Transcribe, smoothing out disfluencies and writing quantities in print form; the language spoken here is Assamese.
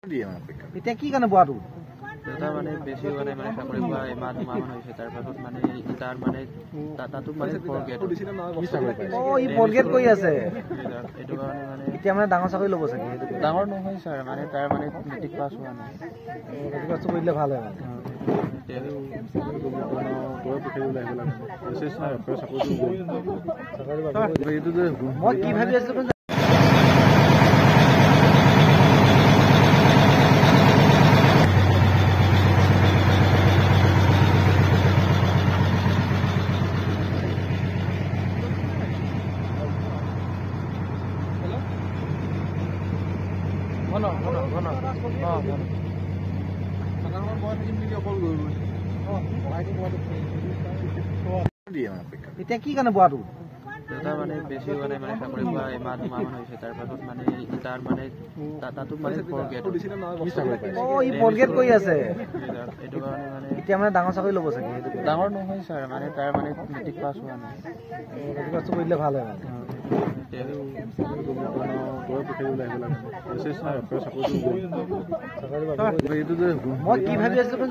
এতিয়া কি কাৰণে বোৱাটো দেউতা মানে বেছি হোৱা নাই মানে চাকৰি পোৱা এমাহ দুমাহমান হৈছে তাৰপাছত মানে তাৰ মানে তাতো মানে ই ফলগেট কৰি আছে এইটো কাৰণে মানে এতিয়া মানে ডাঙৰ চাকৰি ল'ব চাগে ডাঙৰ নহয় ছাৰ মানে তাৰ মানে মেট্ৰিক পাছ হোৱা নাই মেট্ৰিক পাছ কৰিলে ভাল হয় মই কি ভাবি আছিলো এতিয়া কি কাৰণে বোৱাটো দেউতা মানে বেছি হোৱা নাই মানে চাকৰি পোৱা এমাহ দুমাহমান হৈছে তাৰপাছত মানে তাৰ মানে তাতো মানে ই ফলগেট কৰি আছে এইটো কাৰণে মানে এতিয়া মানে ডাঙৰ চাকৰি ল'ব চাগে ডাঙৰ নহয় ছাৰ মানে তাৰ মানে মেট্ৰিক পাছ হোৱা নাই মেট্ৰিক পাছ কৰিলে ভাল হয় মই কি ভাবি আছিলো